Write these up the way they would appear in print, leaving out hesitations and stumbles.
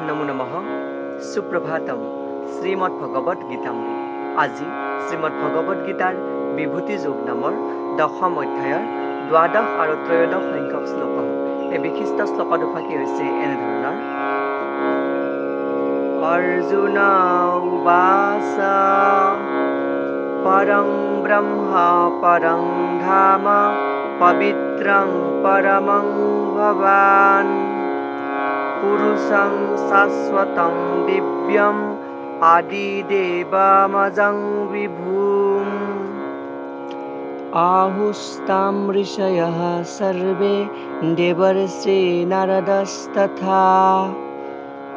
নমো নমঃ সুপ্ৰভাতম শ্ৰীমদ ভগবত গীতামৃত। আজি শ্ৰীমদ ভগবত গীতাৰ বিভূতি যোগ নামৰ দশম অধ্যায়ৰ দ্বাদশ আৰু ত্ৰয়োদশ সংখ্যক শ্লোক। এই বিশিষ্ট শ্লোক দুফাকি হৈছে এনেধৰণৰ: অৰ্জুন উবাচ পৰং ব্ৰহ্ম পৰং ধাম পবিত্ৰং পৰমং ভৱান পুৰুষং শাশ্বতং দিব্যম আদিদেবমজং বিভুম আহুস্তাম ঋষয়ঃ সৰ্বে দেবৰ্ষি নাৰদস্তথা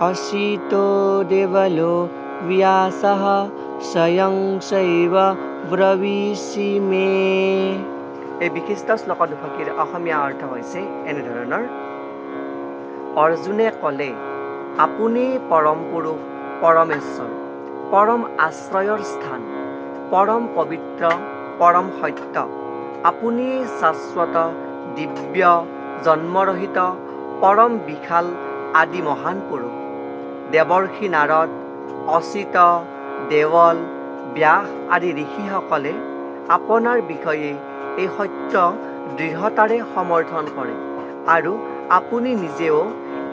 অসিতো দেবলো ব্যাসঃ স্বয়ং চৈব ব্ৰৱীষি মে। এই বিশিষ্ট শ্লোক দুফাকিৰ অসমীয়া অৰ্থ হৈছে এনেধৰণৰ: অৰ্জুনে ক'লে, আপুনি পৰম পুৰুষ, পৰমেশ্বৰ, পৰম আশ্ৰয়ৰ স্থান, পৰম পবিত্ৰ, পৰম সত্য। আপুনি শাশ্বত, দিব্য, জন্মৰহিত, পৰম বিশাল আদি মহান পুৰুষ। দেৱৰ্ষি নাৰদ, অচিত, দেৱল, ব্যাস আদি ঋষিসকলে আপোনাৰ বিষয়ে এই সত্য দৃঢ়তাৰে সমৰ্থন কৰে আৰু আপুনি নিজেও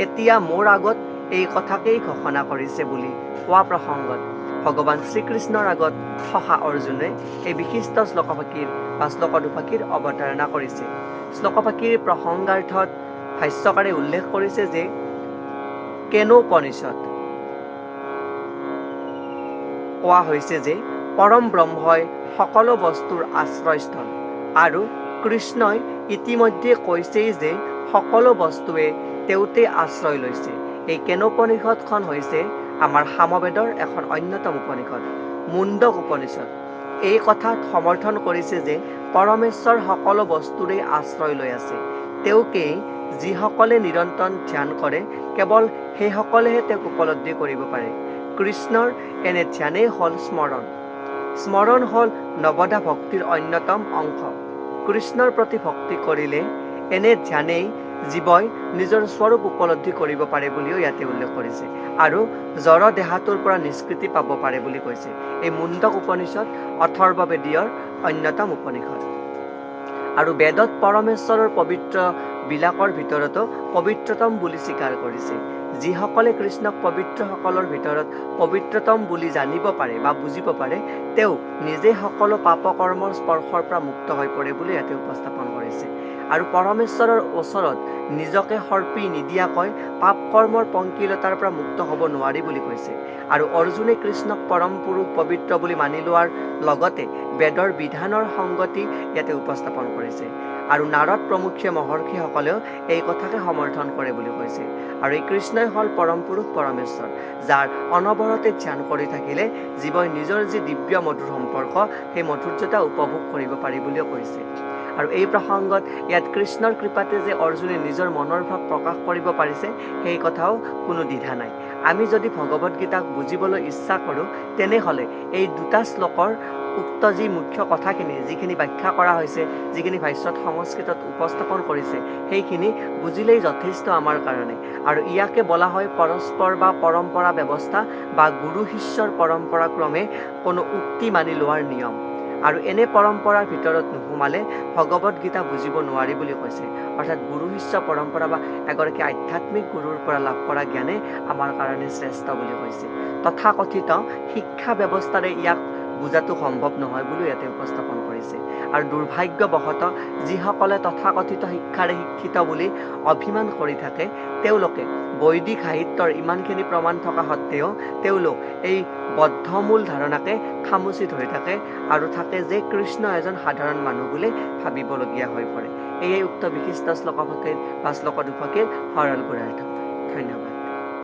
এতিয়া মোৰ আগত এই কথাকেই ঘোষণা কৰিছে বুলি কোৱা প্ৰসংগত ভগৱান শ্ৰীকৃষ্ণৰ আগত সখা অৰ্জুনে এই বিশিষ্ট শ্লোক দুফাকিৰ অৱতাৰণা কৰিছে। শ্লোকফাকিৰ প্ৰসংগাৰ্থত ভাষ্যকাৰে উল্লেখ কৰিছে যে কেনোপনিষদ কোৱা হৈছে যে পৰম ব্ৰহ্মই সকলো বস্তুৰ আশ্ৰয়স্থল আৰু কৃষ্ণই ইতিমধ্যে কৈছেই যে সকলো বস্তুৱে তেওঁতে আশ্ৰয় লৈছে। এই কেনোপনিষদখন হৈছে আমাৰ সামবেদৰ এখন অন্যতম উপনিষদ, মুণ্ডক উপনিষদ। এই কথাত সমৰ্থন কৰিছে যে পৰমেশ্বৰ সকলো বস্তুৰে আশ্ৰয় লৈ আছে। তেওঁকেই যিসকলে নিৰন্তৰ ধ্যান কৰে কেৱল সেইসকলেহে তেওঁক উপলব্ধি কৰিব পাৰে। কৃষ্ণৰ এনে ধ্যানেই হ'ল স্মৰণ। স্মৰণ হ'ল নৱধা ভক্তিৰ অন্যতম অংশ। কৃষ্ণৰ প্ৰতি ভক্তি কৰিলে এনে ধ্যানেই জীৱই নিজৰ স্বৰূপ উপলব্ধি কৰিব পাৰে বুলিও ইয়াতে উল্লেখ কৰিছে আৰু জড় দেহাটোৰ পৰা নিষ্কৃতি পাব পাৰে বুলি কৈছে। এই মুণ্ডক উপনিষদ অথৰ্ববেদীয়ৰ অন্যতম উপনিষদ আৰু বেদত পৰমেশ্বৰৰ পবিত্ৰ বিলাকৰ ভিতৰতো পবিত্ৰতম বুলি স্বীকাৰ কৰিছে। যিসকলে কৃষ্ণক পবিত্ৰসকলৰ ভিতৰত পবিত্ৰতম বুলি জানিব পাৰে বা বুজিব পাৰে তেওঁ নিজে সকলো পাপকৰ্মৰ স্পৰ্শৰ পৰা মুক্ত হৈ পৰে বুলি ইয়াতে উপস্থাপন কৰিছে। আৰু পৰমেশ্বৰৰ ওচৰত নিজকে সৰ্পি নিদিয়াকৈ পাপ কৰ্মৰ পংকিলতাৰ পৰা মুক্ত হ'ব নোৱাৰি বুলি কৈছে। আৰু অৰ্জুনে কৃষ্ণক পৰম পুৰুষ পবিত্ৰ বুলি মানি লোৱাৰ লগতে বেদৰ বিধানৰ সংগতি ইয়াতে উপস্থাপন কৰিছে। আৰু নাৰদ প্ৰমুখ্য মহৰ্ষিসকলেও এই কথাকে সমৰ্থন কৰে বুলি কৈছে। আৰু এই কৃষ্ণই হ'ল পৰম পুৰুষ পৰমেশ্বৰ, যাৰ অনবৰতে ধ্যান কৰি থাকিলে জীৱই নিজৰ যি দিব্য মধুৰ সম্পৰ্ক সেই মধুৰ্যতা উপভোগ কৰিব পাৰি বুলিও কৈছে। আৰু এই প্ৰসংগত ইয়াত কৃষ্ণৰ কৃপাতে যে অৰ্জুনে নিজৰ মনৰ ভাৱ প্ৰকাশ কৰিব পাৰিছে সেই কথাও কোনো দ্বিধা নাই। আমি যদি ভগৱত গীতাক বুজিবলৈ ইচ্ছা কৰোঁ তেনেহ'লে এই দুটা শ্লোকৰ উক্ত যি মুখ্য কথাখিনি যিখিনি ব্যাখ্যা কৰা হৈছে, যিখিনি ভাষ্যত সংস্কৃতত উপস্থাপন কৰিছে সেইখিনি বুজিলেই যথেষ্ট আমাৰ কাৰণে। আৰু ইয়াকে বলা হয় পৰস্পৰ বা পৰম্পৰা ব্যৱস্থা বা গুৰু শিষ্যৰ পৰম্পৰা ক্ৰমে কোনো উক্তি মানি লোৱাৰ নিয়ম। আৰু এনে পৰম্পৰাৰ ভিতৰত নোসোমালে ভগৱত গীতা বুজিব নোৱাৰি বুলি কৈছে। অৰ্থাৎ গুৰু শিষ্য পৰম্পৰা বা এগৰাকী আধ্যাত্মিক গুৰুৰ পৰা লাভ কৰা জ্ঞানে আমাৰ কাৰণে শ্ৰেষ্ঠ বুলি কৈছে। তথাকথিত শিক্ষা ব্যৱস্থাৰে ইয়াক বুজাটো সম্ভৱ নহয় বুলি ইয়াতে উপস্থাপন কৰিছে। আৰু দুৰ্ভাগ্যবশতঃ যিসকলে তথাকথিত শিক্ষাৰে শিক্ষিত বুলি অভিমান কৰি থাকে তেওঁলোকে বৈদিক সাহিত্যৰ ইমানখিনি প্ৰমাণ থকা সত্ত্বেও তেওঁলোক এই বদ্ধমূল ধাৰণাকে খামুচি ধৰি থাকে আৰু থাকে যে কৃষ্ণ এজন সাধাৰণ মানুহ বুলি ভাবিবলগীয়া হৈ পৰে। এয়ে উক্ত বিশিষ্ট শ্লোক দুফাকিৰ সৰল গুণাৰ্থ। ধন্যবাদ।